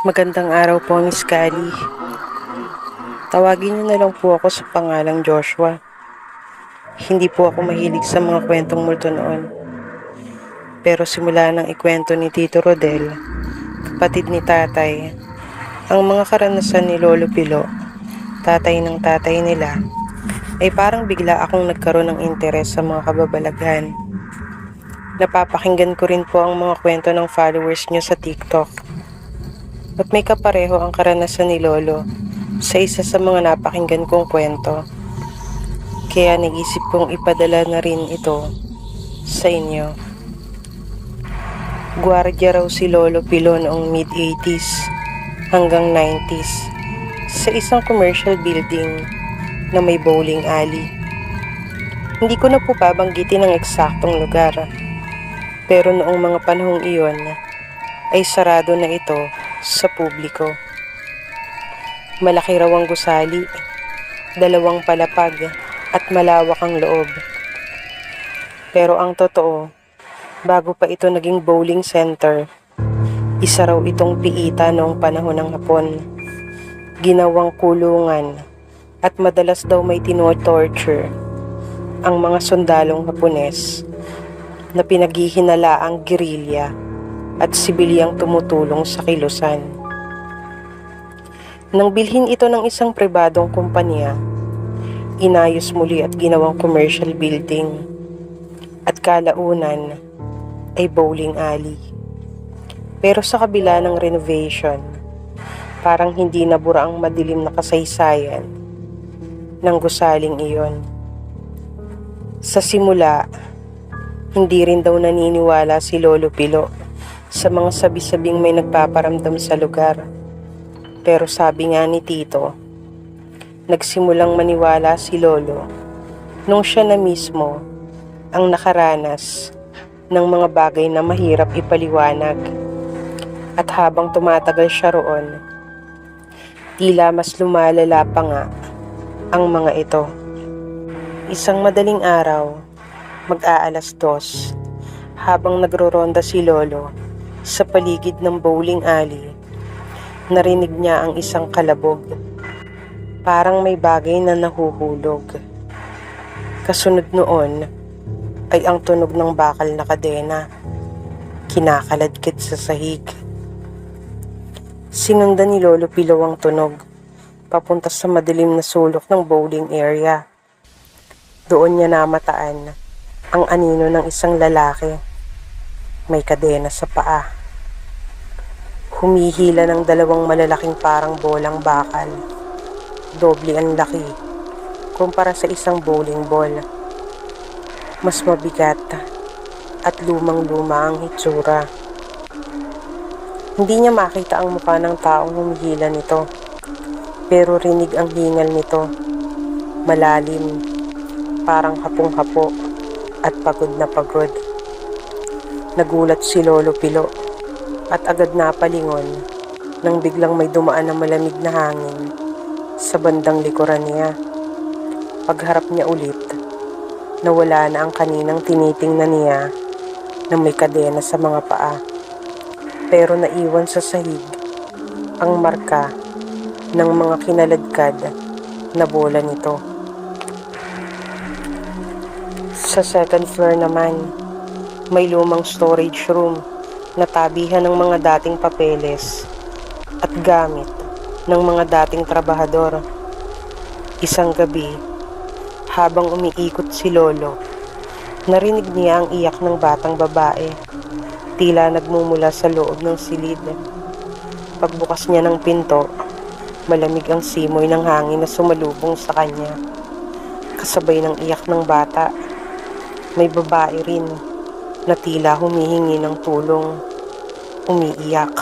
Magandang araw po, Miss Kali. Tawagin niyo na lang po ako sa pangalang Joshua. Hindi po ako mahilig sa mga kwentong multo noon. Pero simula nang ikwento ni Tito Rodel, kapatid ni tatay, ang mga karanasan ni Lolo Pilo, tatay ng tatay nila, ay parang bigla akong nagkaroon ng interes sa mga kababalaghan. Napapakinggan ko rin po ang mga kwento ng followers niyo sa TikTok. At may kapareho ang karanasan ni Lolo sa isa sa mga napakinggan kong kwento. Kaya nag-isip kong ipadala na rin ito sa inyo. Gwardiya raw si Lolo Pilo noong mid-80s hanggang 90s sa isang commercial building na may bowling alley. Hindi ko na po babanggitin ang eksaktong lugar, pero noong mga panahong iyon ay sarado na ito sa publiko. Malaki raw ang gusali, 2 palapag at malawak ang loob. Pero ang totoo, bago pa ito naging bowling center, isa raw itong piita noong panahon ng Hapon. Ginawang kulungan at madalas daw may tino-torture ang mga sundalong Hapones na pinaghihinalaang gerilya at sibilyang tumutulong sa kilusan. Nang bilhin ito ng isang pribadong kumpanya, inayos muli at ginawang commercial building at kalaunan ay bowling alley. Pero sa kabila ng renovation, parang hindi nabura ang madilim na kasaysayan ng gusaling iyon. Sa simula, hindi rin daw naniniwala si Lolo Pilo sa mga sabi-sabing may nagpaparamdam sa lugar. Pero sabi nga ni Tito, nagsimulang maniwala si Lolo nung siya na mismo ang nakaranas ng mga bagay na mahirap ipaliwanag. At habang tumatagal siya roon, tila mas lumalala pa nga ang mga ito. Isang madaling araw, mag-aalas 2, habang nagro-ronda si Lolo sa paligid ng bowling alley, narinig niya ang isang kalabog. Parang may bagay na nahuhulog. Kasunod noon ay ang tunog ng bakal na kadena, kinakaladkit sa sahig. Sinundan ni Lolo Pilo ang tunog, papunta sa madilim na sulok ng bowling area. Doon niya namataan ang anino ng isang lalaki. May kadena sa paa. Humihila ng 2 malalaking parang bolang bakal. Doble ang laki kumpara sa isang bowling ball. Mas mabigat at lumang-luma ang hitsura. Hindi niya makita ang mukha ng taong humihila nito, pero rinig ang hingal nito. Malalim, parang hapong-hapo at pagod na pagod. Nagulat si Lolo Pilo at agad napalingon nang biglang may dumaan na malamig na hangin sa bandang likuran niya. Pagharap niya ulit, nawala na ang kaninang tinitingnan niya na may kadena sa mga paa. Pero naiwan sa sahig ang marka ng mga kinaladkad na bola nito. Sa second floor naman, may lumang storage room na tabihan ng mga dating papeles at gamit ng mga dating trabahador. Isang gabi, habang umiikot si Lolo, narinig niya ang iyak ng batang babae, tila nagmumula sa loob ng silid. Pagbukas niya ng pinto, malamig ang simoy ng hangin na sumalubong sa kanya, kasabay ng iyak ng bata. May babae rin na tila humihingi ng tulong, umiiyak,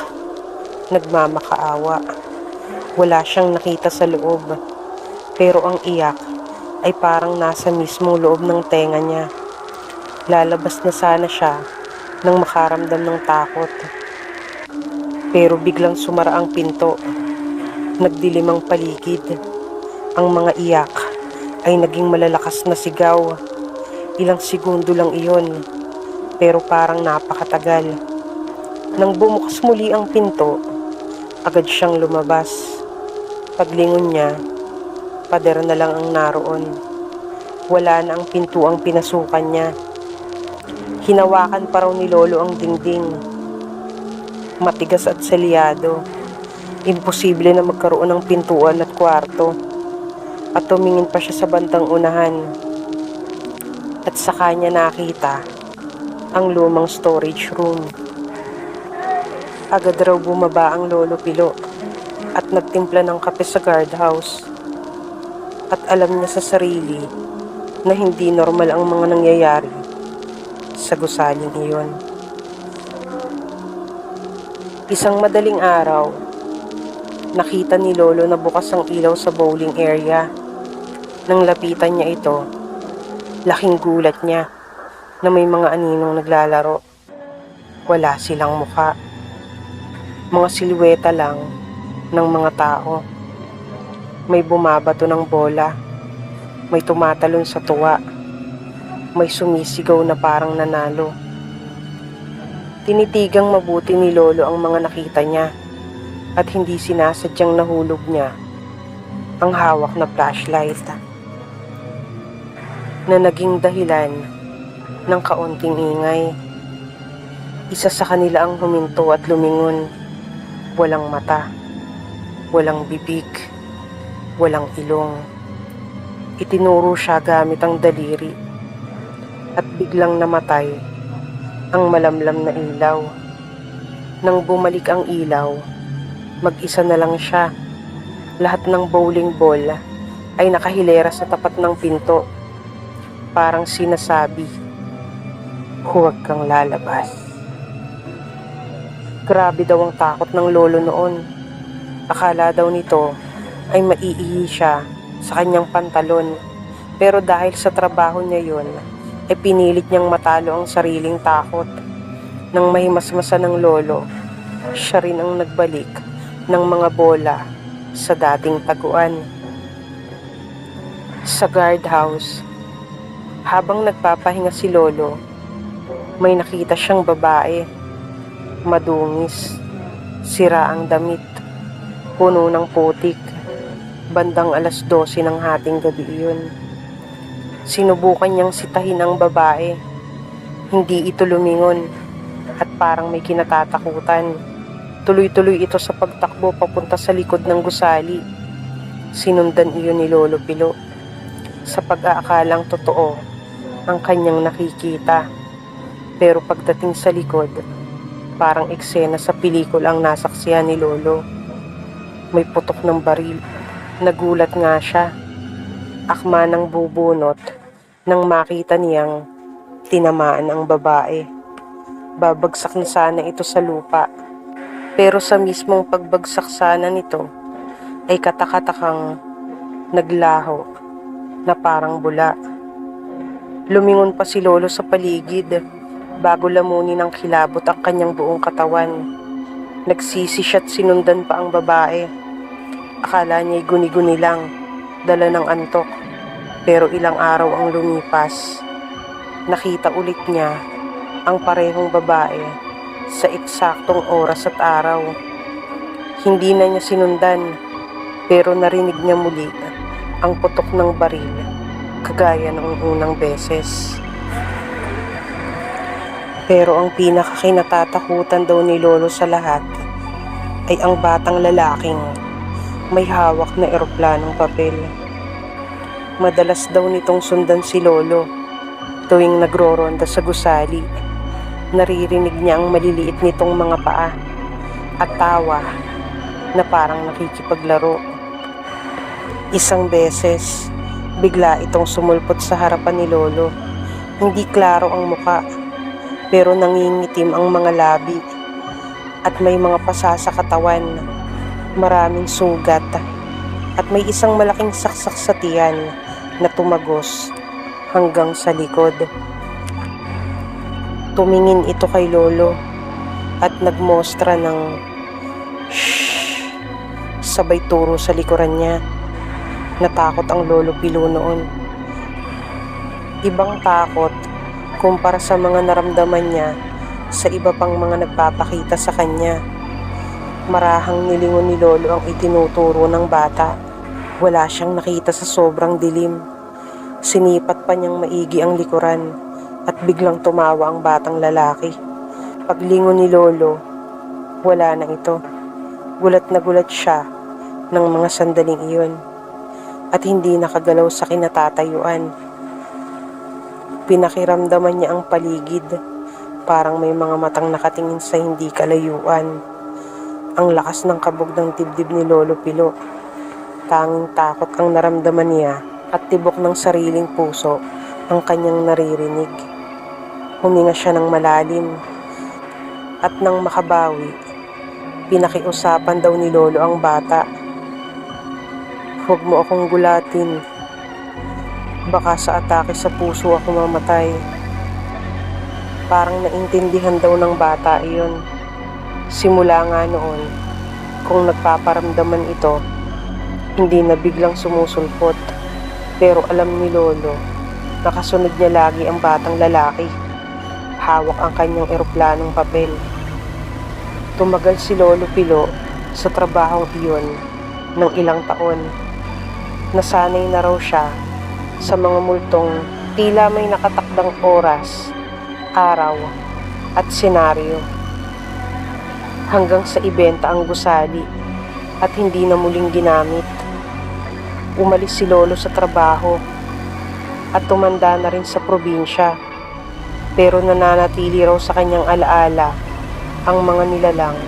nagmamakaawa. Wala siyang nakita sa loob, pero ang iyak ay parang nasa mismong loob ng tenga niya. Lalabas na sana siya nang makaramdam ng takot. Pero biglang sumara ang pinto. Nagdilim ang paligid. Ang mga iyak ay naging malalakas na sigaw. Ilang segundo lang iyon, pero parang napakatagal. Nang bumukas muli ang pinto, Agad siyang lumabas. Paglingon niya, pader na lang ang naroon. Wala na ang pintuang pinasukan niya. Hinawakan pa raw ni Lolo ang dingding. Matigas at selyado. Imposible na magkaroon ng pintuan at kwarto. At tumingin pa siya sa bandang unahan. At saka niya nakita ang lumang storage room. Agad raw bumaba ang Lolo Pilo at nagtimpla ng kape sa guardhouse. At alam niya sa sarili na hindi normal ang mga nangyayari sa gusaling iyon. Isang madaling araw, nakita ni Lolo na bukas ang ilaw sa bowling area. Nang lapitan niya ito, laking gulat niya na may mga aninong naglalaro. Wala silang mukha. Mga silweta lang ng mga tao. May bumabato ng bola. May tumatalon sa tuwa. May sumisigaw na parang nanalo. Tinitigang mabuti ni Lolo ang mga nakita niya at hindi sinasadyang nahulog niya ang hawak na flashlight na naging dahilan ng kaunting ingay. Isa sa kanila ang huminto at lumingon. Walang mata, walang bibig, walang ilong. Itinuro siya gamit ang daliri at biglang namatay ang malamlam na ilaw. Nang bumalik ang ilaw, mag-isa na lang siya. Lahat ng bowling ball ay nakahilera sa tapat ng pinto. Parang sinasabi, huwag kang lalabas. Grabe daw ang takot ng Lolo noon. Akala daw nito ay maiihi siya sa kanyang pantalon. Pero dahil sa trabaho niya yun, ay pinilit niyang matalo ang sariling takot. Nang mahimasmasan ng Lolo, siya rin ang nagbalik ng mga bola sa dating taguan. Sa guardhouse, habang nagpapahinga si Lolo, may nakita siyang babae. Madungis, sira ang damit, puno ng putik. Bandang 12:00 ng hating gabi iyon. Sinubukan niyang sitahin ang babae. Hindi ito lumingon at parang may kinatatakutan. Tuloy-tuloy ito sa pagtakbo papunta sa likod ng gusali. Sinundan iyon ni Lolo Pilo sa pag-aakalang totoo ang kanyang nakikita. Pero pagdating sa likod, parang eksena sa pelikula ang nasaksihan ni Lolo. May putok ng baril. Nagulat nga siya. Akma ng bubunot nang makita niyang tinamaan ang babae. Babagsak na sana ito sa lupa. Pero sa mismong pagbagsak sana nito, ay katakatakang naglaho na parang bula. Lumingon pa si Lolo sa paligid bago lamunin ng kilabot ang kanyang buong katawan. Nagsisi siya't sinundan pa ang babae. Akala niya'y guni-guni lang, dala ng antok. Pero ilang araw ang lumipas. Nakita ulit niya ang parehong babae sa eksaktong oras at araw. Hindi na niya sinundan, pero narinig niya muli ang putok ng baril, kagaya ng unang beses. Pero ang pinakakinatatakutan daw ni Lolo sa lahat ay ang batang lalaking may hawak na eroplanong papel. Madalas daw nitong sundan si Lolo tuwing nagroronda sa gusali. Naririnig niya ang maliliit nitong mga paa at tawa na parang nakikipaglaro. Isang beses, bigla itong sumulpot sa harapan ni Lolo. Hindi klaro ang muka, pero nangingitim ang mga labi at may mga pasa sa katawan, maraming sugat at may isang malaking saksak sa tiyan na tumagos hanggang sa likod. Tumingin ito kay Lolo at nagmostra ng shhh, sabay turo sa likuran niya. Natakot ang Lolo Pilo noon. Ibang takot kumpara sa mga naramdaman niya sa iba pang mga nagpapakita sa kanya. Marahang nilingon ni Lolo ang itinuturo ng bata. Wala siyang nakita sa sobrang dilim. Sinipat pa niyang maigi ang likuran at biglang tumawa ang batang lalaki. Paglingon ni Lolo, wala na ito. Gulat na gulat siya ng mga sandaling iyon at hindi nakagalaw sa kinatatayuan. Pinakiramdaman niya ang paligid, parang may mga matang nakatingin sa hindi kalayuan. Ang lakas ng kabog ng dibdib ni Lolo Pilo. Tanging takot ang naramdaman niya at tibok ng sariling puso ang kanyang naririnig. Huminga siya ng malalim at nang makabawi, pinakiusapan daw ni Lolo ang bata. "Huwag mo akong gulatin. Baka sa atake sa puso ako mamatay." Parang naintindihan daw ng bata iyon. Simula nga noon, kung nagpaparamdaman ito, hindi na biglang sumusulpot. Pero alam ni Lolo, nakasunod niya lagi ang batang lalaki. Hawak ang kanyang eroplanong papel. Tumagal si Lolo Pilo sa trabahong iyon ng ilang taon. Nasanay na raw siya sa mga multong tila may nakatakdang oras, araw at senaryo. Hanggang sa ibenta ang gusali at hindi na muling ginamit. Umalis si Lolo sa trabaho at tumanda na rin sa probinsya, pero nananatili raw sa kanyang alaala ang mga nilalang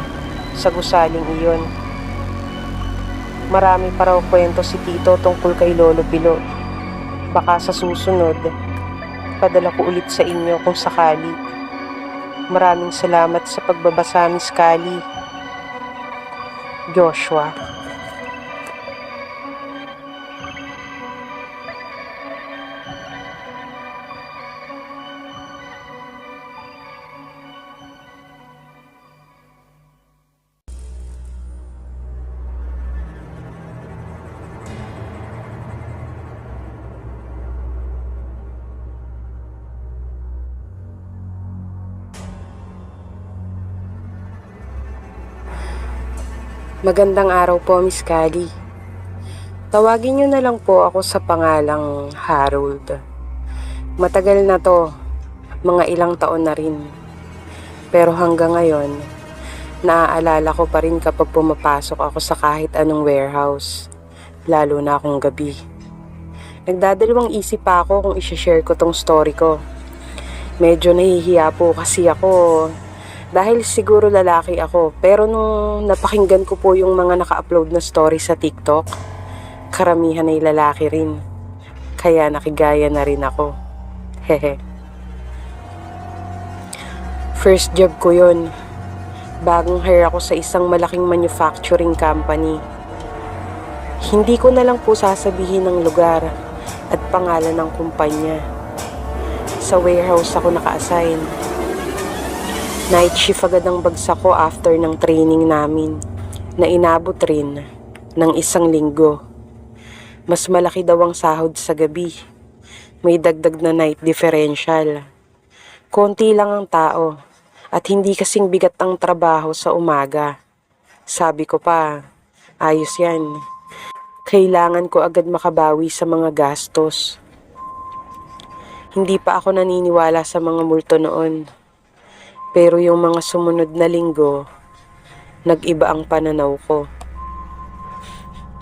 sa gusaling iyon. Marami pa raw kwento si Tito tungkol kay Lolo Pilo. Baka sa susunod, padala ko ulit sa inyo kung sakali. Maraming salamat sa pagbabasa, Miss Kali. Joshua. Magandang araw po, Miss Kali. Tawagin niyo na lang po ako sa pangalang Harold. Matagal na to, mga ilang taon na rin. Pero hanggang ngayon, naaalala ko pa rin kapag pumapasok ako sa kahit anong warehouse, lalo na kung gabi. Nagdadalawang isip pa ako kung i-share ko tong story ko. Medyo nahihiya po kasi ako dahil siguro lalaki ako, pero nung napakinggan ko po yung mga naka-upload na story sa TikTok, karamihan ay lalaki rin. Kaya nakigaya na rin ako. Hehe. First job ko yun. Bagong hire ako sa isang malaking manufacturing company. Hindi ko na lang po sasabihin ng lugar at pangalan ng kumpanya. Sa warehouse ako naka-assign. Night shift agad ang bagsak ko after ng training namin na inabot rin ng 1 linggo. Mas malaki daw ang sahod sa gabi. May dagdag na night differential. Konti lang ang tao at hindi kasing bigat ang trabaho sa umaga. Sabi ko pa, ayos yan. Kailangan ko agad makabawi sa mga gastos. Hindi pa ako naniniwala sa mga multo noon. Pero yung mga sumunod na linggo, nag-iba ang pananaw ko.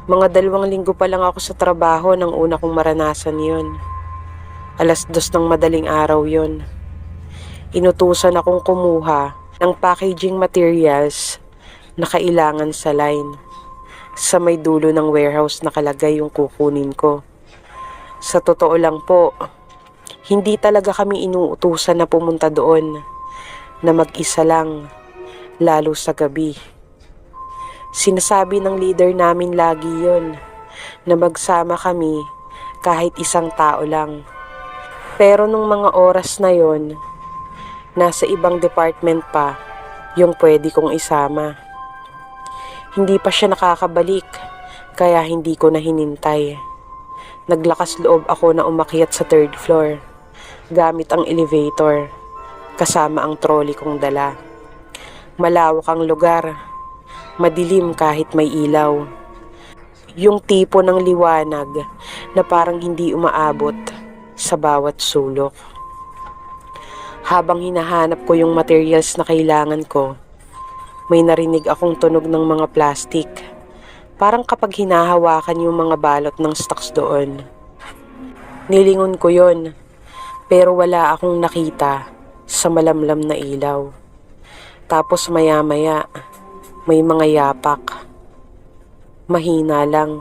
Mga 2 linggo pa lang ako sa trabaho nang una kong maranasan yon. 2:00 ng madaling araw yon. Inutusan akong kumuha ng packaging materials na kailangan sa line. Sa may dulo ng warehouse nakalagay yung kukunin ko. Sa totoo lang po, hindi talaga kami inuutusan na pumunta doon, na mag-isa lang, lalo sa gabi. Sinasabi ng leader namin lagi yon, na magsama kami kahit 1 tao lang. Pero nung mga oras na yon, nasa ibang department pa yung pwede kong isama. Hindi pa siya nakakabalik, kaya hindi ko na hinintay. Naglakas loob ako na umakyat sa 3rd floor, gamit ang elevator, kasama ang trolley kong dala. Malawak ang lugar Madilim kahit may ilaw. Yung tipo ng liwanag na parang hindi umaabot sa bawat sulok. Habang hinahanap ko yung materials na kailangan ko, may narinig akong tunog ng mga plastic. Parang kapag hinahawakan yung mga balot ng stocks doon. Nilingon ko yon, pero wala akong nakita sa malamlam na ilaw. Tapos maya-maya, may mga yapak. Mahina lang,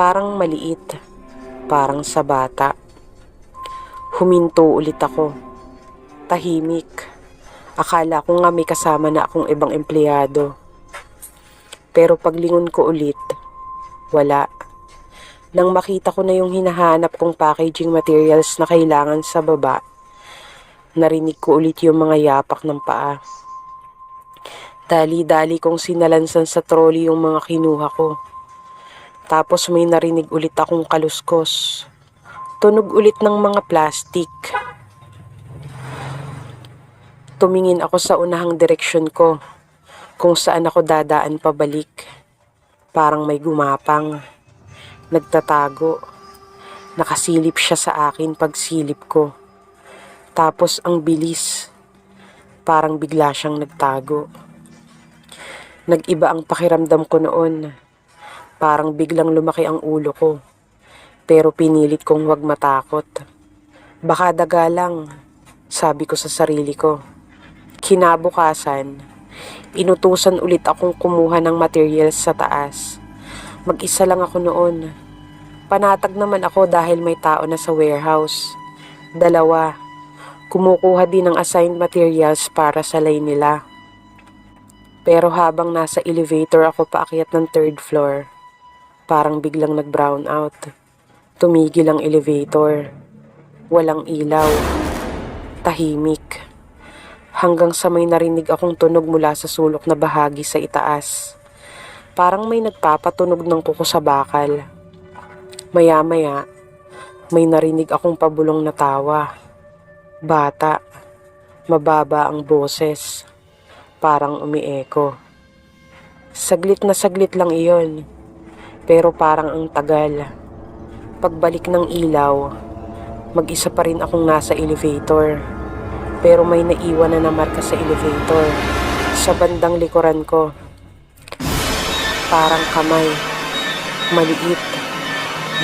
parang maliit, parang sa bata. Huminto ulit ako. Tahimik. Akala ko nga may kasama na akong ibang empleyado. Pero paglingon ko ulit, wala. Nang makita ko na yung hinahanap kong packaging materials na kailangan sa baba, narinig ko ulit yung mga yapak ng paa. Dali-dali kong sinalansan sa trolley yung mga kinuha ko. Tapos may narinig ulit akong kaluskos. Tunog ulit ng mga plastic. Tumingin ako sa unahang direksyon ko, kung saan ako dadaan pabalik. Parang may gumapang. Nagtatago. Nakasilip siya sa akin pagsilip ko. Tapos ang bilis. Parang bigla siyang nagtago. Nag-iba ang pakiramdam ko noon. Parang biglang lumaki ang ulo ko. Pero pinilit kong huwag matakot. Baka daga lang, sabi ko sa sarili ko. Kinabukasan, inutusan ulit akong kumuha ng materials sa taas. Mag-isa lang ako noon. Panatag naman ako dahil may tao na sa warehouse. 2, kumukuha din ng assigned materials para sa line nila. Pero habang nasa elevator ako paakyat ng 3rd floor, parang biglang nag-brown out. Tumigil ang elevator. Walang ilaw. Tahimik. Hanggang sa may narinig akong tunog mula sa sulok na bahagi sa itaas. Parang may nagpapatunog ng kuko sa bakal. Maya-maya, may narinig akong pabulong na tawa. Bata. Mababa ang boses. Parang umieko. Saglit na saglit lang iyon. Pero parang ang tagal. Pagbalik ng ilaw, mag-isa pa rin akong nasa elevator. Pero may naiwan na marka sa elevator. Sa bandang likuran ko. Parang kamay. Maliit.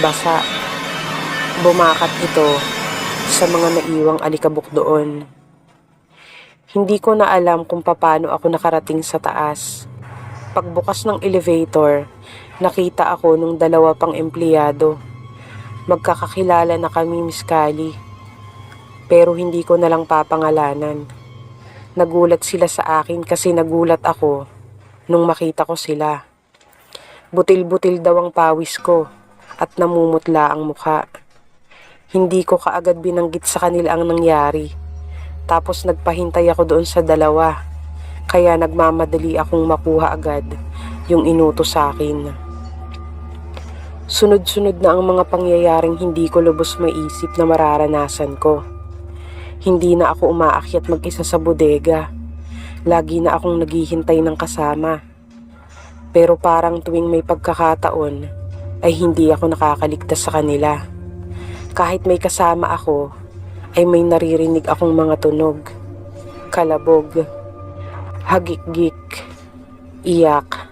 Basa. Bumakat ito sa mga naiwang alikabok doon. Hindi ko na alam kung paano ako nakarating sa taas. Pagbukas ng elevator, nakita ako nung 2 pang empleyado. Magkakakilala na kami, Miss Kali. Pero hindi ko na lang papangalanan. Nagulat sila sa akin kasi nagulat ako nung makita ko sila. Butil-butil daw ang pawis ko at namumutla ang mukha. Hindi ko kaagad binanggit sa kanila ang nangyari. Tapos nagpahintay ako doon sa 2. Kaya nagmamadali akong makuha agad yung inutos sa akin. Sunod-sunod na ang mga pangyayaring hindi ko lubos maisip na mararanasan ko. Hindi na ako umaakyat mag-isa sa bodega. Lagi na akong naghihintay ng kasama. Pero parang tuwing may pagkakataon ay hindi ako nakakaligtas sa kanila. Kahit may kasama ako, ay may naririnig akong mga tunog. Kalabog. Hagik-gik. Iyak.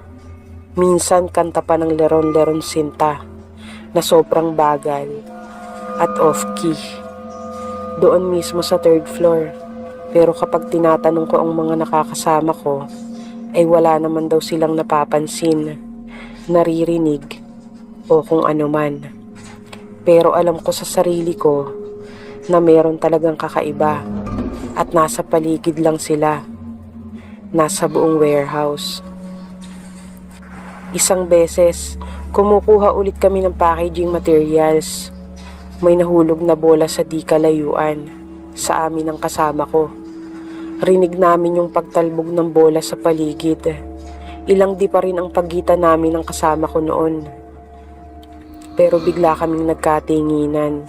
Minsan kanta pa ng leron-leron sinta na sobrang bagal at off-key. Doon mismo sa 3rd floor. Pero kapag tinatanong ko ang mga nakakasama ko, ay wala naman daw silang napapansin, naririnig, o kung ano man. Pero alam ko sa sarili ko na meron talagang kakaiba at nasa paligid lang sila. Nasa buong warehouse. Isang beses, kumukuha ulit kami ng packaging materials. May nahulog na bola sa di kalayuan sa amin ng kasama ko. Rinig namin yung pagtalbog ng bola sa paligid. Ilang di pa rin ang pagitan namin ng kasama ko noon. Pero bigla kaming nagkatinginan.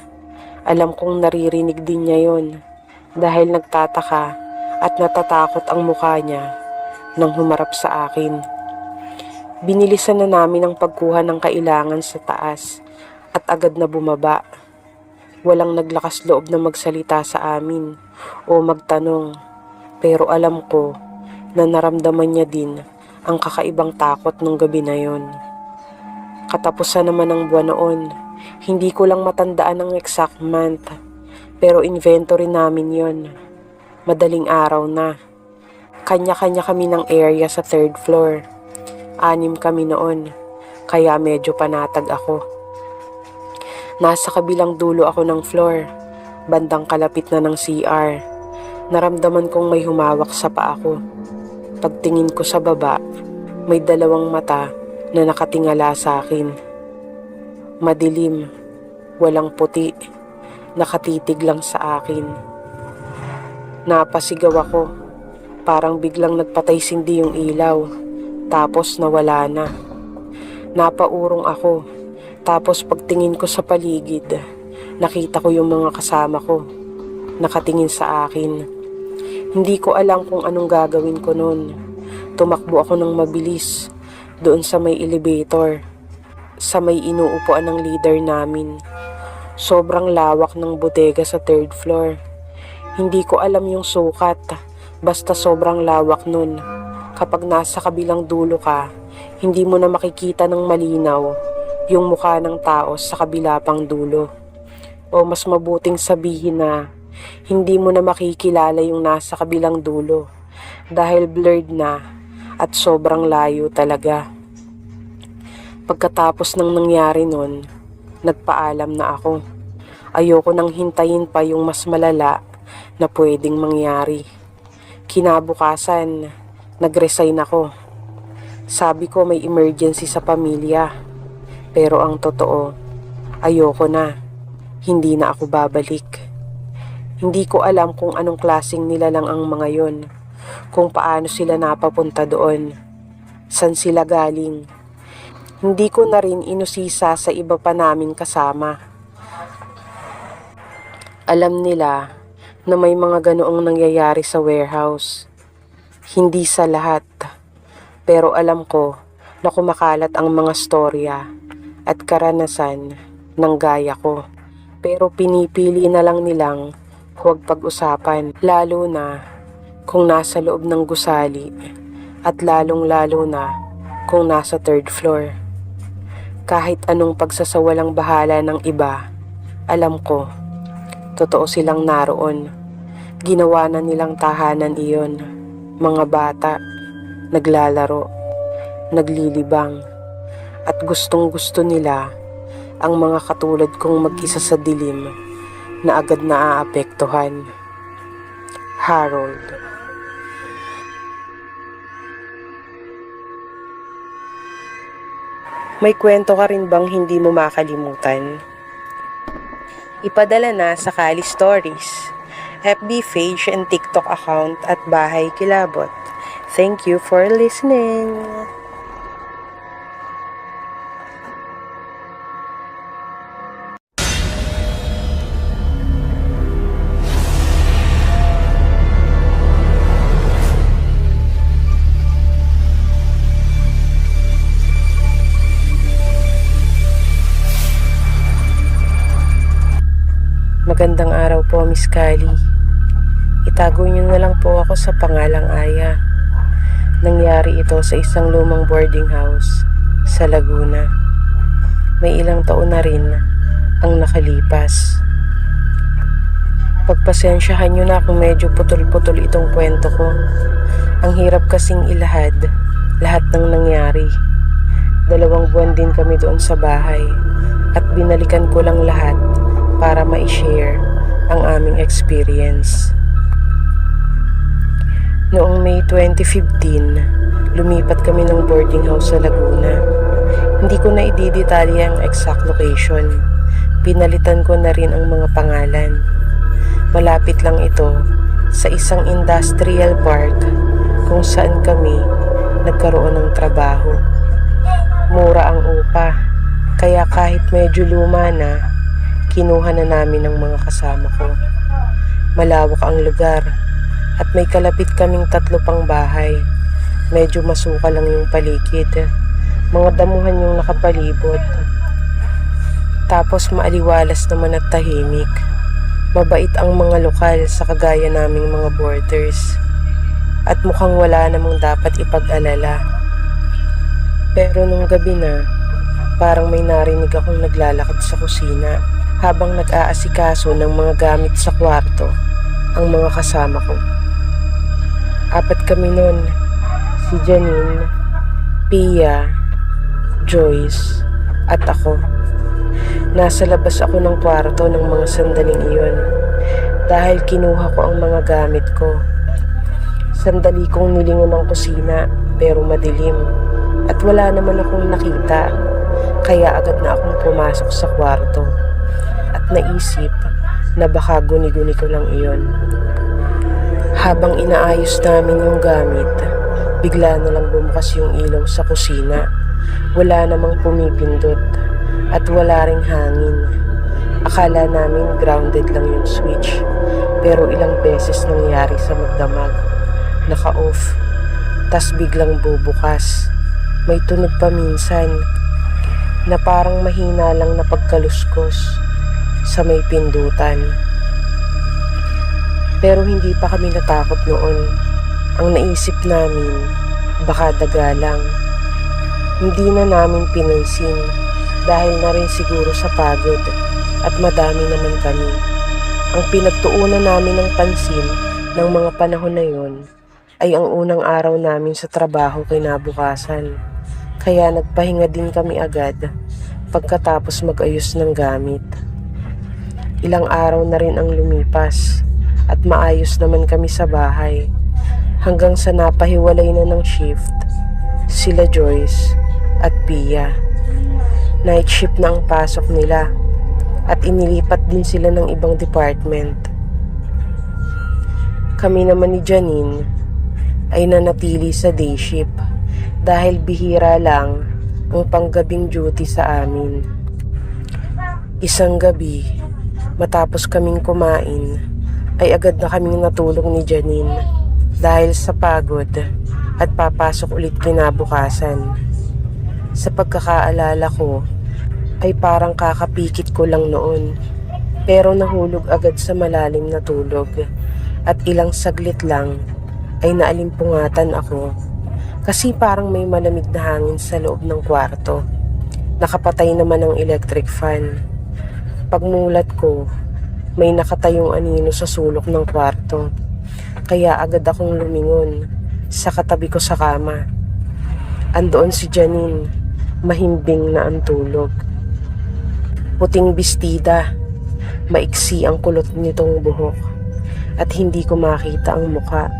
Alam kong naririnig din niya yon dahil nagtataka at natatakot ang mukha niya nang humarap sa akin. Binilisan na namin ang pagkuha ng kailangan sa taas at agad na bumaba. Walang naglakas loob na magsalita sa amin o magtanong, pero alam ko na naramdaman niya din ang kakaibang takot nung gabi na yon. Katapusan naman ng buwan noon, hindi ko lang matandaan ang exact month, pero inventory namin yon. Madaling araw na. Kanya-kanya kami ng area sa 3rd floor. 6 kami noon, kaya medyo panatag ako. Nasa kabilang dulo ako ng floor, bandang kalapit na ng CR. Naramdaman kong may humawak sa paa ko. Pagtingin ko sa baba, may 2 mata na nakatingala sa akin. Madilim, walang puti, nakatitig lang sa akin. Napasigaw ako, parang biglang nagpatay sindi yung ilaw. Tapos nawala na. Napaurong ako. Tapos pagtingin ko sa paligid, nakita ko yung mga kasama ko. Nakatingin sa akin. Hindi ko alam kung anong gagawin ko noon. Tumakbo ako ng mabilis doon sa may elevator. Sa may inuupuan ng leader namin. Sobrang lawak ng bodega sa 3rd floor. Hindi ko alam yung sukat. Basta sobrang lawak nun. Kapag nasa kabilang dulo ka, hindi mo na makikita ng malinaw yung mukha ng tao sa kabila pang dulo. O mas mabuting sabihin na hindi mo na makikilala yung nasa kabilang dulo dahil blurred na at sobrang layo talaga. Pagkatapos ng nangyari nun, nagpaalam na ako. Ayoko nang hintayin pa yung mas malala na pwedeng mangyari. Kinabukasan, nag-resign ako. Sabi ko may emergency sa pamilya. Pero ang totoo, ayoko na. Hindi na ako babalik. Hindi ko alam kung anong klaseng nilalang ang mga yon. Kung paano sila napapunta doon. San sila galing. Hindi ko na rin inusisa sa iba pa naming kasama. Alam nila na may mga ganoong nangyayari sa warehouse. Hindi sa lahat, pero alam ko na kumakalat ang mga storya at karanasan ng gaya ko. Pero pinipili na lang nilang huwag pag-usapan, lalo na kung nasa loob ng gusali at lalong-lalo na kung nasa 3rd floor. Kahit anong pagsasawalang bahala ng iba, alam ko, totoo silang naroon. Ginawa na nilang tahanan iyon. Mga bata, naglalaro, naglilibang, at gustong-gusto nila ang mga katulad kong mag-isa sa dilim na agad naaapektuhan. Harold. May kwento ka rin bang hindi mo makalimutan? Ipadala na sa Kali Stories, FB page and TikTok account at Bahay Kilabot. Thank you for listening. Magandang araw po, Miss Kali. Itago niyo na lang po ako sa pangalang Aya. Nangyari ito sa isang lumang boarding house sa Laguna. May ilang taon na rin ang nakalipas. Pagpasensyahan niyo na kung medyo putol-putol itong kwento ko. Ang hirap kasing ilahad lahat ng nangyari. 2 buwan din kami doon sa bahay at binalikan ko lang lahat para ma-share ang aming experience. Noong May 2015, lumipat kami ng boarding house sa Laguna. Hindi ko na ididetalye ang exact location. Pinalitan ko na rin ang mga pangalan. Malapit lang ito sa isang industrial park kung saan kami nagkaroon ng trabaho. Mura ang upa, kaya kahit medyo luma na, kinuha na namin ng mga kasama ko. Malawak ang lugar at may kalapit kaming 3 pang bahay. Medyo masuka lang yung paligid. Mga damuhan yung nakapalibot. Tapos maaliwalas naman at tahimik. Mabait ang mga lokal sa kagaya naming mga boarders. At mukhang wala namang dapat ipag-alala. Pero nung gabi na, parang may narinig akong naglalakad sa kusina habang nag-aasikaso ng mga gamit sa kwarto ang mga kasama ko. 4 kami nun, si Janine, Pia, Joyce, at ako. Nasa labas ako ng kwarto ng mga sandaling iyon dahil kinuha ko ang mga gamit ko. Sandali kong nilingon ang kusina pero madilim at wala naman akong nakita, kaya agad na akong pumasok sa kwarto at naisip na baka guni-guni ko lang iyon. Habang inaayos namin yung gamit, bigla na lang bumukas yung ilaw sa kusina. Wala namang pumipindot at wala ring hangin. Akala namin grounded lang yung switch, pero ilang beses nangyari sa magdamag. Naka-off, tas biglang bubukas. May tunog pa minsan na parang mahina lang na pagkaluskos sa may pindutan. Pero hindi pa kami natakot noon. Ang naisip namin, baka daga lang. Hindi na namin pinansin dahil na rin siguro sa pagod at madami naman kami. Ang pinagtuunan namin ng pansin ng mga panahon na yon ay ang unang araw namin sa trabaho kinabukasan. Kaya nagpahinga din kami agad pagkatapos mag-ayos ng gamit. Ilang araw na rin ang lumipas at maayos naman kami sa bahay hanggang sa napahiwalay na ng shift sila Joyce at Pia. Night shift na ang pasok nila at inilipat din sila ng ibang department. Kami naman ni Janine ay nanatili sa day shift dahil bihira lang ang panggabing duty sa amin. Isang gabi, matapos kaming kumain, ay agad na kaming natulog ni Janine dahil sa pagod at papasok ulit kinabukasan. Sa pagkakaalala ko, ay parang kakapikit ko lang noon, pero nahulog agad sa malalim na tulog at ilang saglit lang ay naalimpungatan ako kasi parang may malamig na hangin sa loob ng kwarto. Nakapatay naman ang electric fan. Pagmulat ko, may nakatayong anino sa sulok ng kwarto, kaya agad akong lumingon sa katabi ko sa kama. Andoon si Janine, mahimbing na ang tulog. Puting bestida, maiksi ang kulot nitong buhok at hindi ko makita ang muka.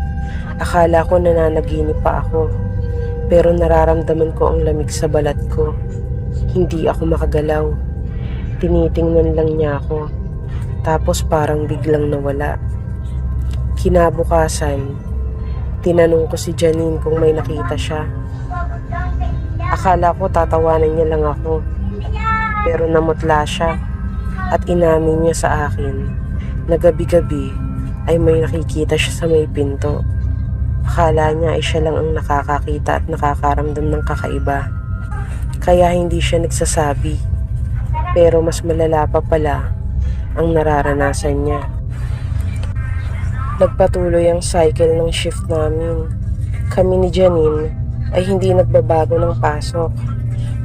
Akala ko nananaginip pa ako, pero nararamdaman ko ang lamig sa balat ko. Hindi ako makagalaw. Tinitingnan lang niya ako, tapos parang biglang nawala. Kinabukasan, tinanong ko si Janine kung may nakita siya. Akala ko tatawanan niya lang ako, pero namutla siya at inamin niya sa akin na gabi-gabi ay may nakikita siya sa may pinto. Akala niya ay siya lang ang nakakakita at nakakaramdam ng kakaiba, kaya hindi siya nagsasabi, pero mas malala pa pala ang nararanasan niya. Nagpatuloy ang cycle ng shift namin. Kami ni Janine ay hindi nagbabago ng pasok,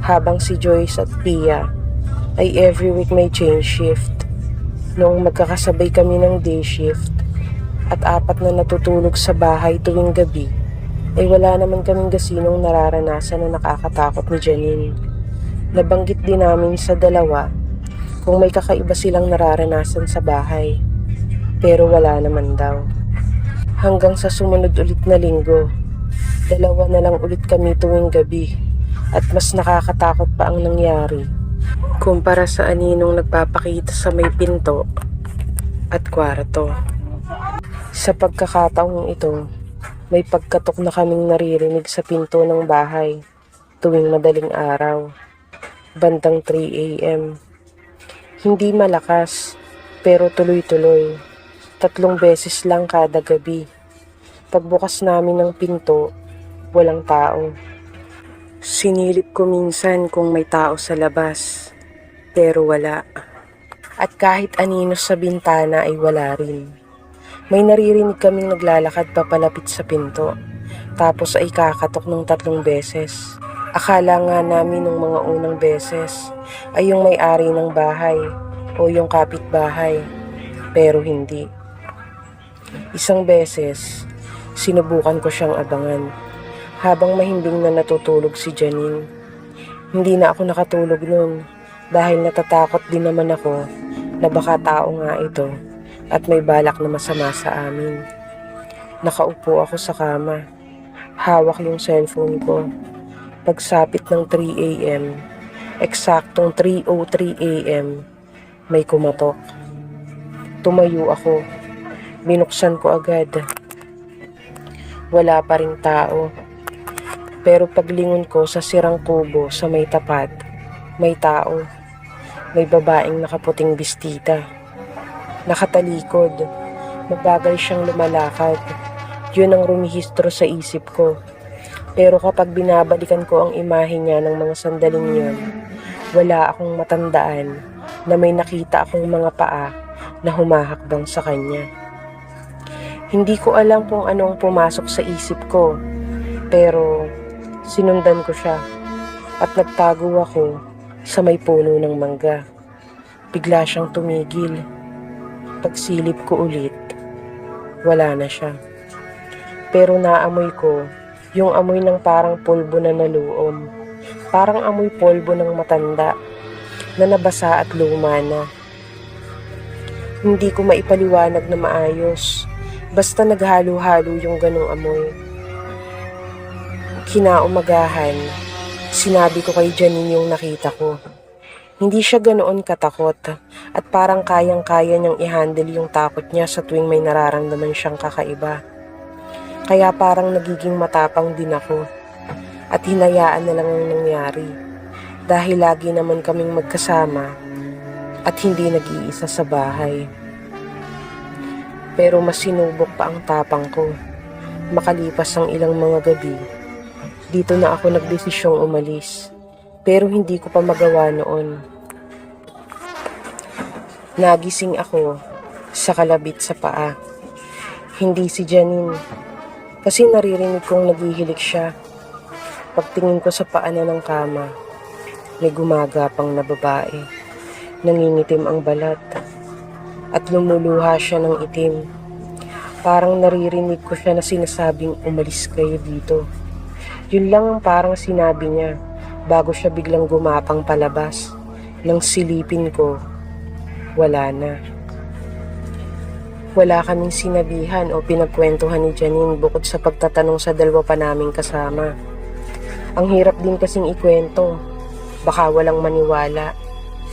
habang si Joyce at Pia ay every week may change shift. Noong magkakasabay kami ng day shift at 4 na natutulog sa bahay tuwing gabi, ay wala naman kaming gasinong nararanasan na nakakatakot ni Janine. Nabanggit din namin sa dalawa kung may kakaiba silang nararanasan sa bahay, pero wala naman daw. Hanggang sa sumunod ulit na linggo, 2 na lang ulit kami tuwing gabi at mas nakakatakot pa ang nangyari kumpara sa aninong nagpapakita sa may pinto at kwarto. Sa pagkakataong ito, may pagkatok na kaming naririnig sa pinto ng bahay tuwing madaling araw, bandang 3 a.m. Hindi malakas, pero tuloy-tuloy. 3 beses lang kada gabi. Pagbukas namin ng pinto, walang tao. Sinilip ko minsan kung may tao sa labas, pero wala. At kahit anino sa bintana ay wala rin. May naririnig kaming naglalakad papalapit sa pinto, tapos ay kakatok ng 3 beses. Akala nga namin nung mga unang beses ay yung may-ari ng bahay o yung kapitbahay, pero hindi. Isang beses, sinubukan ko siyang abangan habang mahimbing na natutulog si Janine. Hindi na ako nakatulog nun dahil natatakot din naman ako na baka tao nga ito at may balak na masama sa amin. Nakaupo ako sa kama, hawak yung cellphone ko. Pagsapit ng 3 a.m., eksaktong 3:03 a.m., may kumatok. Tumayo ako, binuksan ko agad. Wala pa ring tao. Pero paglingon ko sa sirang kubo sa may tapat, may tao. May babaeng nakaputing bestita. Nakatalikod. Mabagal siyang lumalakad. Yun ang rumihistro sa isip ko. Pero kapag binabalikan ko ang imahe niya ng mga sandaling yun, wala akong matandaan na may nakita akong mga paa na humahakbang sa kanya. Hindi ko alam kung ano ang pumasok sa isip ko, pero sinundan ko siya at nagtago ako sa may puno ng mangga. Bigla siyang tumigil. Pagsilip ko ulit, wala na siya. Pero naamoy ko yung amoy ng parang pulbo na naluom. Parang amoy polvo ng matanda na nabasa at luma na. Hindi ko maipaliwanag na maayos. Basta naghalo-halo yung ganong amoy. Kinaumagahan, sinabi ko kay Janine yung nakita ko. Hindi siya ganoon katakot at parang kayang-kaya niyang i-handle yung takot niya sa tuwing may nararamdaman siyang kakaiba. Kaya parang nagiging matapang din ako at hinayaan na lang ang nangyari dahil lagi naman kaming magkasama at hindi nag-iisa sa bahay. Pero mas sinubok pa ang tapang ko. Makalipas ang ilang mga gabi, dito na ako nagdesisyong umalis. Pero hindi ko pa magawa noon. Nagising ako sa kalabit sa paa. Hindi si Janine, kasi naririnig kong naghihilik siya. Pagtingin ko sa paanan ng kama, may gumagapang na babae. Nangingitim ang balat at lumuluha siya ng itim. Parang naririnig ko siya na sinasabing umalis kayo dito. Yun lang ang parang sinabi niya bago siya biglang gumapang palabas. Nang silipin ko, wala na. Wala kaming sinabihan o pinagkwentuhan ni Janine bukod sa pagtatanong sa dalawa pa naming kasama. Ang hirap din kasing ikwento, baka walang maniwala.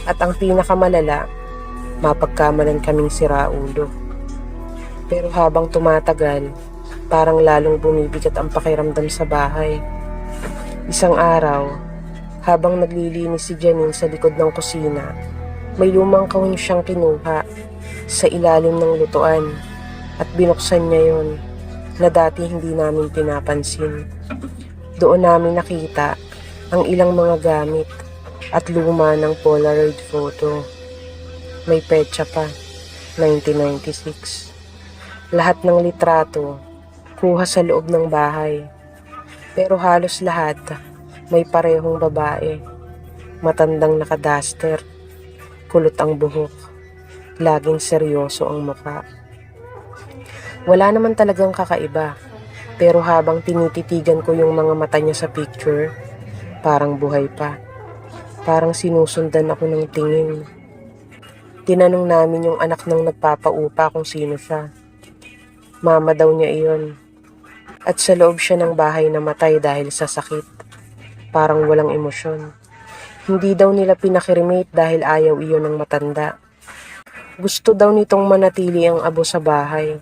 At ang pinakamalala, mapagkamalan kaming siraulo. Pero habang tumatagal, parang lalong bumibigat ang pakiramdam sa bahay. Isang araw, habang naglilinis si Janine sa likod ng kusina, may lumang kahon siyang kinuha sa ilalim ng lutuan at binuksan niya yon na dati hindi namin pinapansin. Doon namin nakita ang ilang mga gamit at luma ng Polaroid photo. May petsa pa, 1996. Lahat ng litrato kuha sa loob ng bahay. Pero halos lahat may parehong babae. Matandang nakadaster, kulot ang buhok, laging seryoso ang mukha. Wala naman talagang kakaiba, pero habang tinititigan ko yung mga mata niya sa picture, parang buhay pa. Parang sinusundan ako ng tingin. Tinanong namin yung anak ng nagpapaupa kung sino siya. Mama daw niya iyon. At sa loob siya ng bahay namatay dahil sa sakit. Parang walang emosyon. Hindi daw nila pinakiremate dahil ayaw iyon ng matanda. Gusto daw nitong manatili ang abo sa bahay.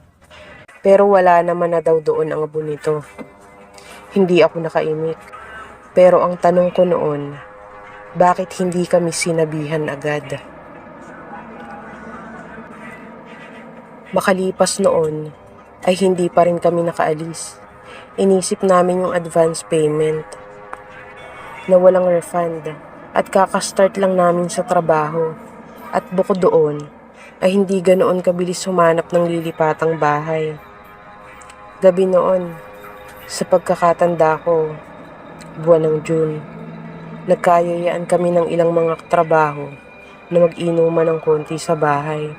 Pero wala naman na daw doon ang abo nito. Hindi ako nakaimik. Pero ang tanong ko noon, bakit hindi kami sinabihan agad? Makalipas noon, ay hindi pa rin kami nakaalis. Inisip namin yung advance payment. na walang refund at kakastart lang namin sa trabaho. At bukod doon, ay hindi ganoon kabilis humanap ng lilipatang bahay. Gabi noon, sa pagkakatanda ko, buwan ng June, nagkayayaan kami ng ilang mga trabaho na mag-inuman ng konti sa bahay.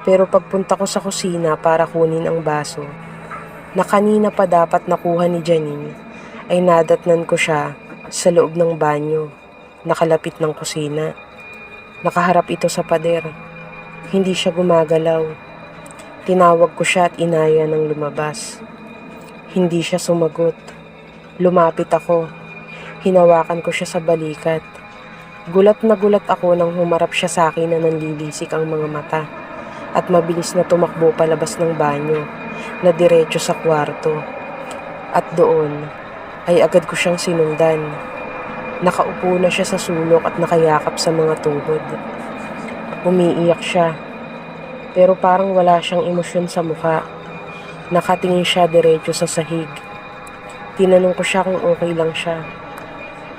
Pero pagpunta ko sa kusina para kunin ang baso, na kanina pa dapat nakuha ni Janine, ay nadatnan ko siya sa loob ng banyo, nakalapit ng kusina. Nakaharap ito sa pader. Hindi siya gumagalaw. Tinawag ko siya at inaya ng lumabas. Hindi siya sumagot. Lumapit ako. Hinawakan ko siya sa balikat. Gulat na gulat ako nang humarap siya sa akin na nanlilisik ang mga mata. At mabilis na tumakbo palabas ng banyo na diretso sa kwarto. At doon ay agad ko siyang sinundan. Nakaupo na siya sa sulok at nakayakap sa mga tuhod. Umiiyak siya, pero parang wala siyang emosyon sa mukha. Nakatingin siya diretso sa sahig. Tinanong ko siya kung okay lang siya,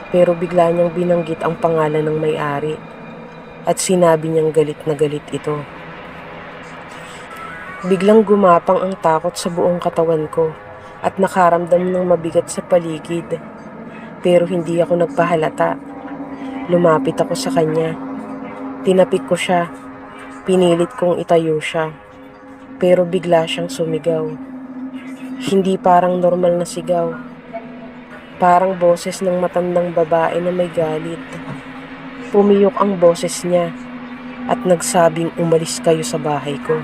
pero bigla niyang binanggit ang pangalan ng may-ari at sinabi niyang galit na galit ito. Biglang gumapang ang takot sa buong katawan ko at nakaramdam ng mabigat sa paligid. Pero hindi ako nagpahalata. Lumapit ako sa kanya. Tinapik ko siya. Pinilit kong itayo siya. Pero bigla siyang sumigaw. Hindi parang normal na sigaw. Parang boses ng matandang babae na may galit. Pumiyok ang boses niya at nagsabing umalis kayo sa bahay ko.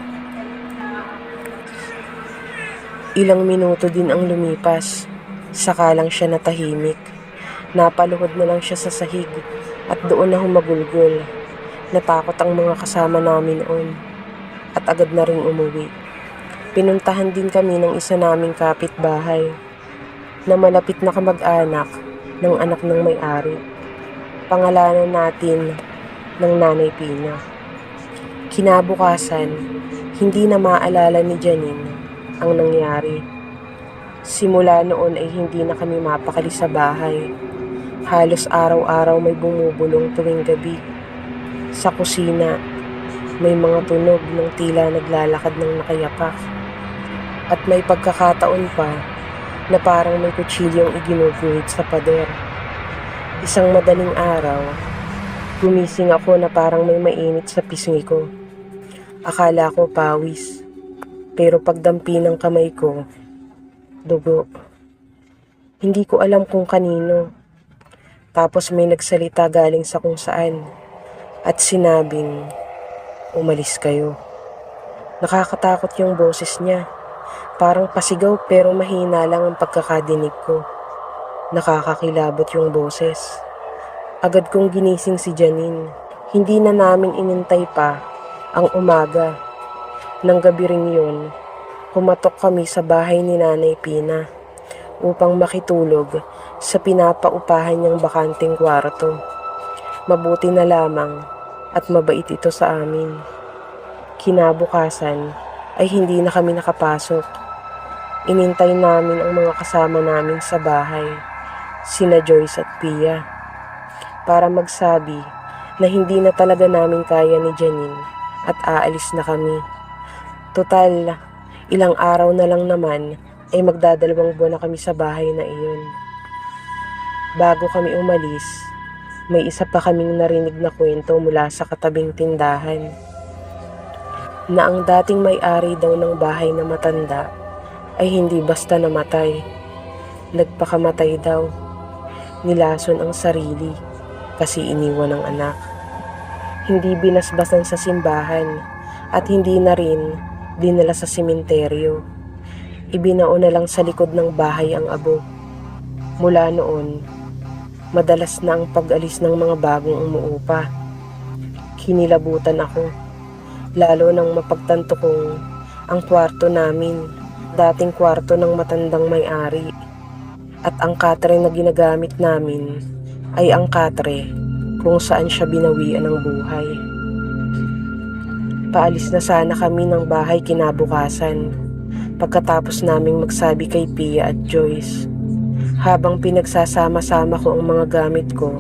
Ilang minuto din ang lumipas. Saka lang siya natahimik. Napaluhod na lang siya sa sahig at doon na humagulgol. Natakot ang mga kasama namin noon at agad na ring umuwi. Pinuntahan din kami ng isa naming kapitbahay na malapit na kamag-anak ng anak ng may-ari. Pangalanan natin ng Nanay Pina. Kinabukasan, hindi na maalala ni Janine ang nangyari. Simula noon ay hindi na kami mapakali sa bahay. Halos araw-araw may bumubulong tuwing gabi. Sa kusina, may mga tunog ng tila naglalakad ng nakayapak. At may pagkakataon pa na parang may kutsilyong iginuguhit sa pader. Isang madaling araw, gumising ako na parang may mainit sa pisngi ko. Akala ko pawis, pero pagdampi ng kamay ko, dugo. Hindi ko alam kung kanino. Tapos may nagsalita galing sa kung saan at sinabing, umalis kayo. Nakakatakot yung boses niya. Parang pasigaw pero mahina lang ang pagkakadinig ko. Nakakakilabot yung boses. Agad kong ginising si Janine. Hindi na namin inintay pa ang umaga. Nang gabi ring yun, pumatok kami sa bahay ni Nanay Pina upang makitulog sa pinapaupahan niyang bakanting kwarto. Mabuti na lamang at mabait ito sa amin. Kinabukasan ay hindi na kami nakapasok. Inintay namin ang mga kasama namin sa bahay, sina Joyce at Pia, para magsabi na hindi na talaga namin kaya ni Janine at aalis na kami. Total, ilang araw na lang naman ay magdadalawang buwan na kami sa bahay na iyon. Bago kami umalis, may isa pa kaming narinig na kwento mula sa katabing tindahan na ang dating may-ari daw ng bahay na matanda ay hindi basta namatay. Nagpakamatay daw. Nilason ang sarili kasi iniwan ng anak. Hindi binasbasan sa simbahan at hindi na rin dinala sa sementeryo. Ibinao na lang sa likod ng bahay ang abo. Mula noon, madalas na ang pag-alis ng mga bagong umuupa. Kinilabutan ako, lalo nang mapagtanto kong ang kwarto namin, dating kwarto ng matandang may-ari, at ang katre na ginagamit namin ay ang katre kung saan siya binawian ng buhay. Paalis na sana kami ng bahay kinabukasan, pagkatapos naming magsabi kay Pia at Joyce. Habang pinagsasama-sama ko ang mga gamit ko,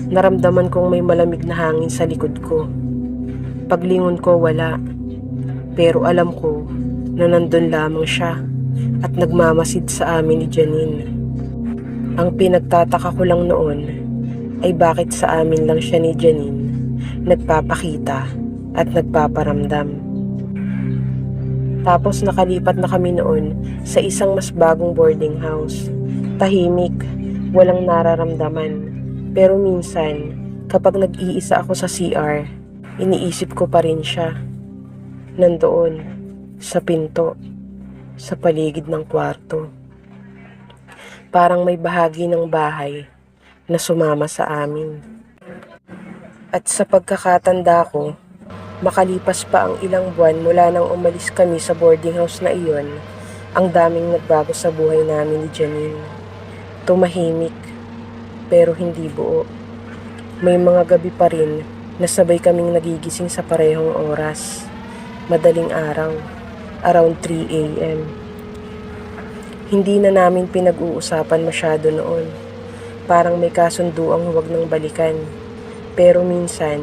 naramdaman kong may malamig na hangin sa likod ko. Paglingon ko wala, pero alam ko na nandun lamang siya at nagmamasid sa amin ni Janine. Ang pinagtataka ko lang noon ay bakit sa amin lang siya ni Janine nagpapakita at nagpaparamdam. Tapos nakalipat na kami noon sa isang mas bagong boarding house. Tahimik, walang nararamdaman. Pero minsan, kapag nag-iisa ako sa CR, iniisip ko pa rin siya. Nandoon, sa pinto, sa paligid ng kwarto. Parang may bahagi ng bahay na sumama sa amin. At sa pagkakatanda ko, makalipas pa ang ilang buwan mula nang umalis kami sa boarding house na iyon, ang daming nagbago sa buhay namin ni Janine. Tumahimik, pero hindi buo. May mga gabi pa rin na sabay kaming nagigising sa parehong oras. Madaling araw, around 3 a.m. Hindi na namin pinag-uusapan masyado noon. Parang may kasunduang huwag nang balikan. Pero minsan,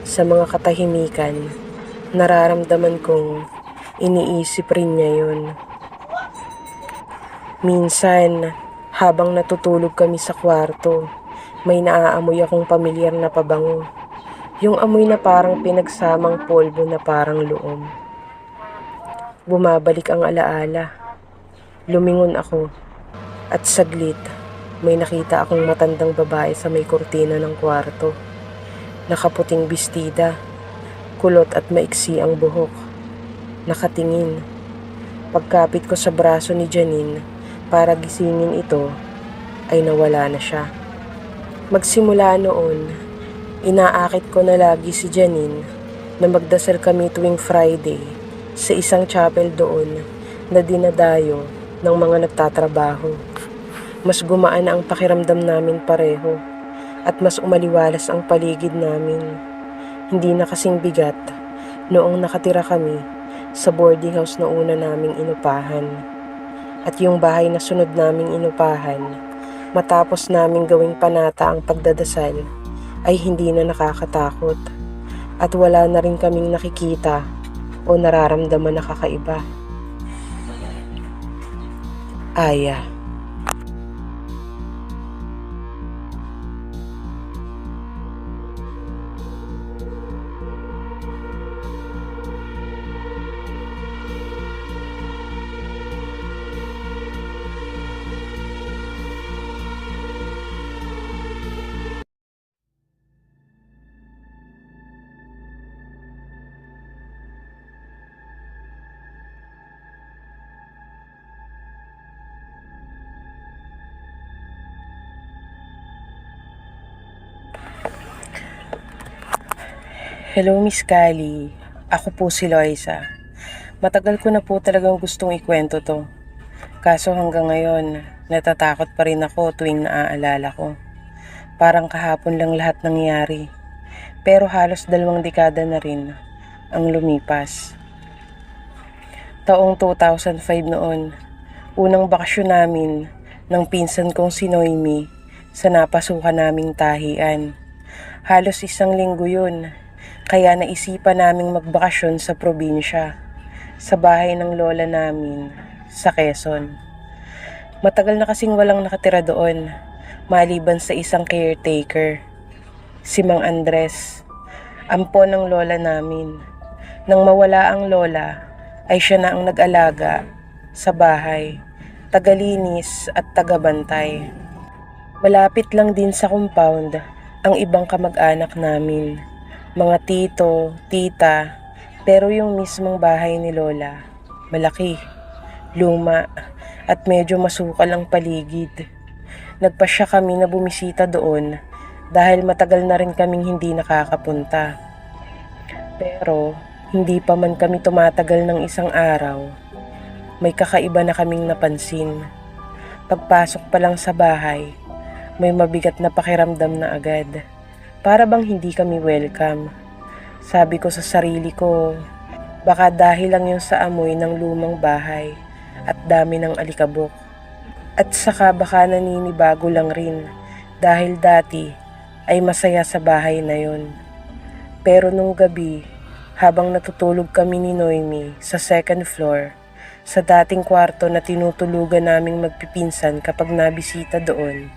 sa mga katahimikan, nararamdaman kong iniisip rin niya yun. Minsan, habang natutulog kami sa kwarto, may naaamoy akong pamilyar na pabango. Yung amoy na parang pinagsamang polvo na parang loom. Bumabalik ang alaala. Lumingon ako at saglit may nakita akong matandang babae sa may kurtina ng kwarto. Nakaputing bestida, kulot at maiksi ang buhok. Nakatingin. Pagkapit ko sa braso ni Janine para gisingin ito, ay nawala na siya. Magsimula noon, inaakit ko na lagi si Janine na magdasal kami tuwing Friday sa isang chapel doon na dinadayo ng mga nagtatrabaho. Mas gumaan ang pakiramdam namin pareho at mas umaliwalas ang paligid namin. Hindi na kasing bigat noong nakatira kami sa boarding house na una naming inupahan. At yung bahay na sunod naming inupahan, matapos naming gawing panata ang pagdadasal, ay hindi na nakakatakot. At wala na rin kaming nakikita o nararamdaman na kakaiba. Aya. Hello Miss Kali, ako po si Loisa. Matagal ko na po talagang gustong ikwento to. Kaso hanggang ngayon, natatakot pa rin ako tuwing naaalala ko. Parang kahapon lang lahat nangyari. Pero halos 2 dekada na rin ang lumipas. Taong 2005 noon, unang bakasyon namin ng pinsan kong si Noemi sa napasukan naming tahian. Halos 1 linggo yun. Kaya naisipan naming magbakasyon sa probinsya, sa bahay ng lola namin, sa Quezon. Matagal na kasing walang nakatira doon, maliban sa isang caretaker, si Mang Andres, ampon ng lola namin. Nang mawala ang lola, ay siya na ang nag-alaga sa bahay, tagalinis at tagabantay. Malapit lang din sa compound ang ibang kamag-anak namin. Mga tito, tita, pero yung mismong bahay ni Lola, malaki, luma, at medyo masukal ang paligid. Nagpasya kami na bumisita doon dahil matagal na rin kaming hindi nakakapunta. Pero hindi pa man kami tumatagal ng 1 araw, may kakaiba na kaming napansin. Pagpasok pa lang sa bahay, may mabigat na pakiramdam na agad. Para bang hindi kami welcome. Sabi ko sa sarili ko, baka dahil lang yun sa amoy ng lumang bahay at dami ng alikabok. At saka baka naninibago lang rin dahil dati ay masaya sa bahay na yon. Pero nung gabi, habang natutulog kami ni Noemi sa second floor, sa dating kwarto na tinutulugan naming magpipinsan kapag nabisita doon,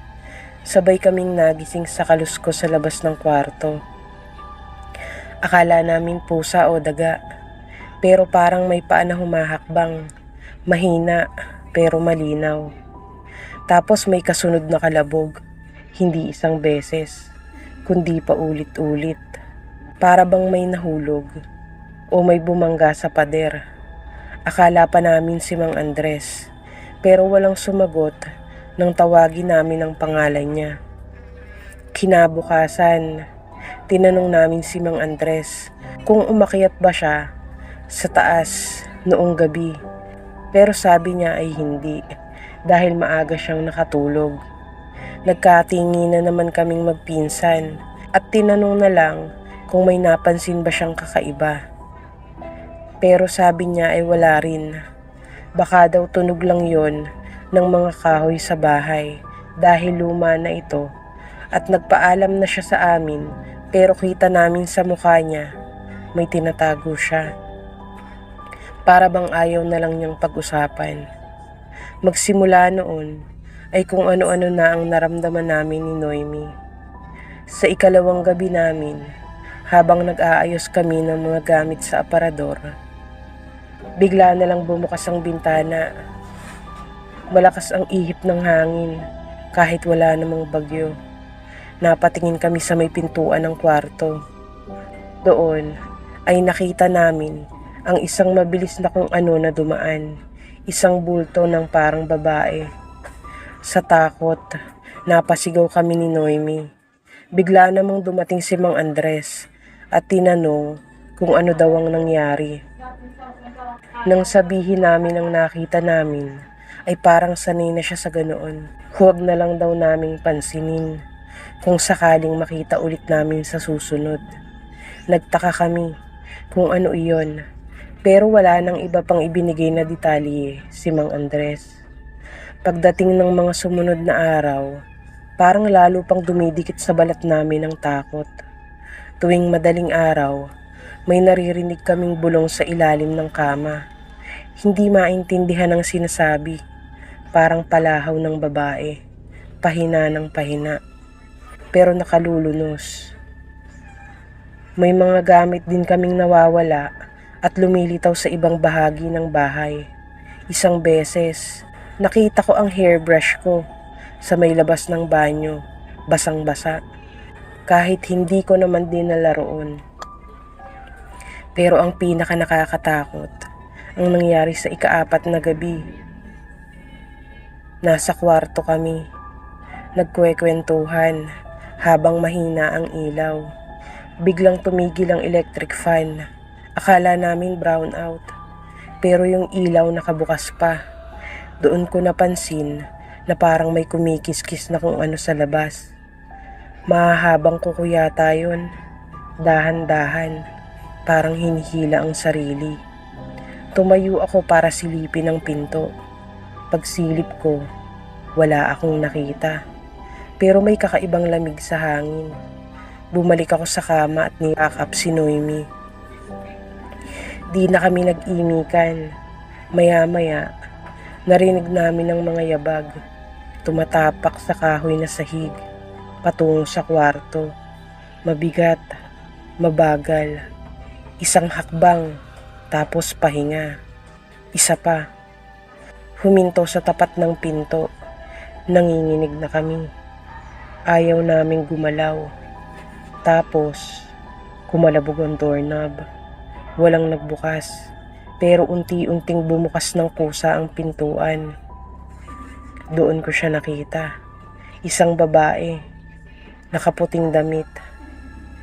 sabay kaming nagising sa kaluskos sa labas ng kwarto. Akala namin pusa o daga, pero parang may paa na humahakbang, mahina pero malinaw. Tapos may kasunod na kalabog, hindi isang beses, kundi pa ulit-ulit. Para bang may nahulog o may bumangga sa pader. Akala pa namin si Mang Andres, pero walang sumagot nang tawagin namin ang pangalan niya. Kinabukasan, tinanong namin si Mang Andres kung umakyat ba siya sa taas noong gabi. Pero sabi niya ay hindi dahil maaga siyang nakatulog. Nagkatingi na naman kaming magpinsan at tinanong na lang kung may napansin ba siyang kakaiba. Pero sabi niya ay wala rin. Baka daw tunog lang yon ng mga kahoy sa bahay dahil luma na ito at nagpaalam na siya sa amin pero kita namin sa mukha niya may tinatago siya. Para bang ayaw na lang niyang pag-usapan. Magsimula noon ay kung ano-ano na ang naramdaman namin ni Noemi. Sa ikalawang gabi namin, habang nag-aayos kami ng mga gamit sa aparador, bigla na lang bumukas ang bintana. Malakas ang ihip ng hangin kahit wala namang bagyo. Napatingin kami sa may pintuan ng kwarto. Doon ay nakita namin ang isang mabilis na kung ano na dumaan. Isang bulto ng parang babae. Sa takot, napasigaw kami ni Noemi. Bigla namang dumating si Mang Andres at tinanong kung ano daw ang nangyari. Nang sabihin namin ang nakita namin, ay parang sanay na siya sa ganoon. Huwag na lang daw naming pansinin kung sakaling makita ulit namin sa susunod. Nagtaka kami kung ano iyon. Pero wala nang iba pang ibinigay na detalye si Mang Andres. Pagdating ng mga sumunod na araw, parang lalo pang dumidikit sa balat namin ang takot. Tuwing madaling araw, may naririnig kaming bulong sa ilalim ng kama. Hindi maintindihan ang sinasabi, parang palahaw ng babae, pahina ng pahina, pero nakalulunos. May mga gamit din kaming nawawala at lumilitaw sa ibang bahagi ng bahay. Isang beses, nakita ko ang hairbrush ko sa may labas ng banyo, basang-basa. Kahit hindi ko naman dinala roon. Pero ang pinaka nakakatakot, ang nangyari sa ika-4 na gabi. Nasa kwarto kami, nagkwekwentuhan habang mahina ang ilaw. Biglang tumigil ang electric fan. Akala namin brown out, pero yung ilaw nakabukas pa. Doon ko napansin na parang may kumikis-kis na kung ano sa labas. Mahahabang kuko yata yun. Dahan-dahan, parang hinihila ang sarili. Tumayo ako para silipin ang pinto. Pagsilip ko, wala akong nakita. Pero may kakaibang lamig sa hangin. Bumalik ako sa kama at niyakap si Noemi. Di na kami nag-imikan. Maya-maya, narinig namin ang mga yabag. Tumatapak sa kahoy na sahig, patungo sa kwarto. Mabigat, mabagal. Isang hakbang, tapos pahinga. Isa pa. Huminto sa tapat ng pinto. Nanginginig na kami. Ayaw naming gumalaw. Tapos, kumalabog ang doorknob. Walang nagbukas, pero unti-unting bumukas ng kusa ang pintuan. Doon ko siya nakita. Isang babae, nakaputing damit,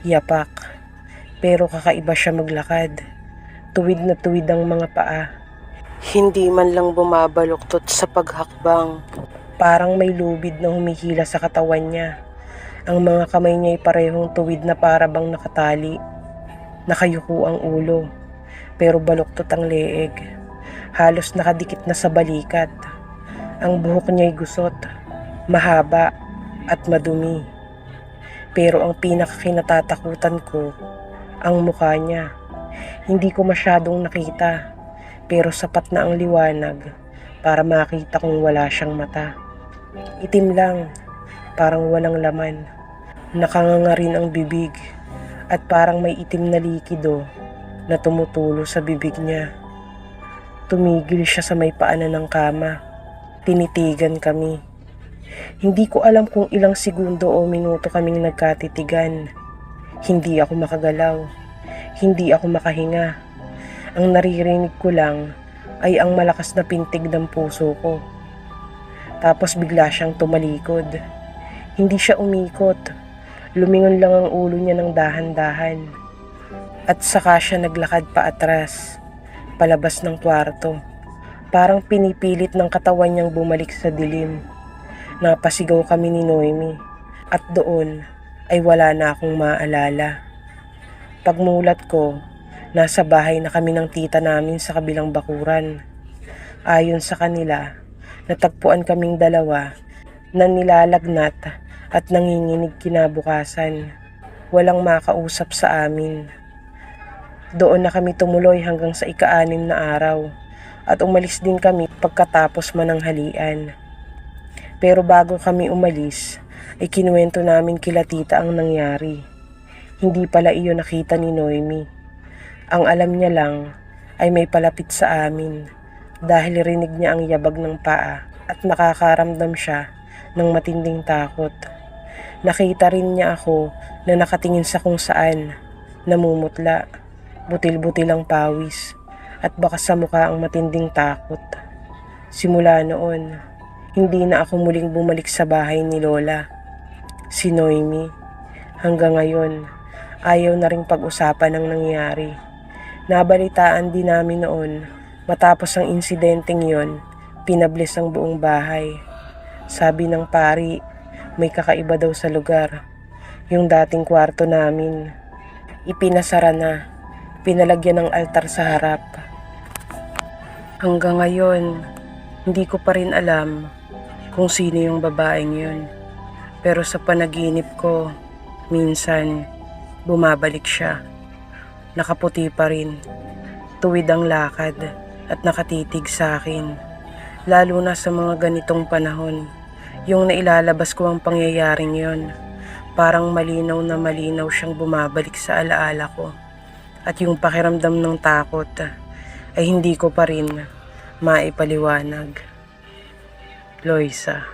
yapak, pero kakaiba siya maglakad. Tuwid na tuwid ang mga paa. Hindi man lang bumabaluktot sa paghakbang. Parang may lubid na humihila sa katawan niya. Ang mga kamay niya ay parehong tuwid na para bang nakatali. Nakayuko ang ulo, pero baluktot ang leeg. Halos nakadikit na sa balikat. Ang buhok niya'y gusot, mahaba at madumi. Pero ang pinakakinatatakutan ko, ang mukha niya. Hindi ko masyadong nakita, pero sapat na ang liwanag para makita kung wala siyang mata. Itim lang, parang walang laman. Nakanganga rin ang bibig at parang may itim na likido na tumutulo sa bibig niya. Tumigil siya sa may paanan ng kama. Tinitigan kami. Hindi ko alam kung ilang segundo o minuto kaming nagkatitigan. Hindi ako makagalaw. Hindi ako makahinga. Ang naririnig ko lang ay ang malakas na pintig ng puso ko. Tapos bigla siyang tumalikod. Hindi siya umikot. Lumingon lang ang ulo niya ng dahan-dahan. At saka siya naglakad pa atras, palabas ng kwarto. Parang pinipilit ng katawan niyang bumalik sa dilim. Napasigaw kami ni Noemi. At doon ay wala na akong maalala. Pagmulat ko, nasa bahay na kami ng tita namin sa kabilang bakuran. Ayon sa kanila, natagpuan kaming dalawa na nilalagnat at nanginginig kinabukasan. Walang makausap sa amin. Doon na kami tumuloy hanggang sa ika-6 na araw at umalis din kami pagkatapos mananghalian. Pero bago kami umalis, ay kinuwento namin kila tita ang nangyari. Hindi pala iyon nakita ni Noemi. Ang alam niya lang ay may palapit sa amin dahil rinig niya ang yabag ng paa at nakakaramdam siya ng matinding takot. Nakita rin niya ako na nakatingin sa kung saan, namumutla, butil-butil ang pawis at baka sa mukha ang matinding takot. Simula noon, hindi na ako muling bumalik sa bahay ni Lola. Si Noemi, hanggang ngayon, ayaw na ring pag-usapan ang nangyari. Nabalitaan din namin noon, matapos ang insidenteng yon, pinablis ang buong bahay. Sabi ng pari, may kakaiba daw sa lugar. Yung dating kwarto namin, ipinasara na, pinalagyan ng altar sa harap. Hanggang ngayon, hindi ko pa rin alam kung sino yung babaeng yun. Pero sa panaginip ko, minsan, bumabalik siya. Nakaputi pa rin, tuwid ang lakad at nakatitig sa akin. Lalo na sa mga ganitong panahon, yung nailalabas ko ang pangyayaring yon. Parang malinaw na malinaw siyang bumabalik sa alaala ko. At yung pakiramdam ng takot ay hindi ko pa rin maipaliwanag. Loisa.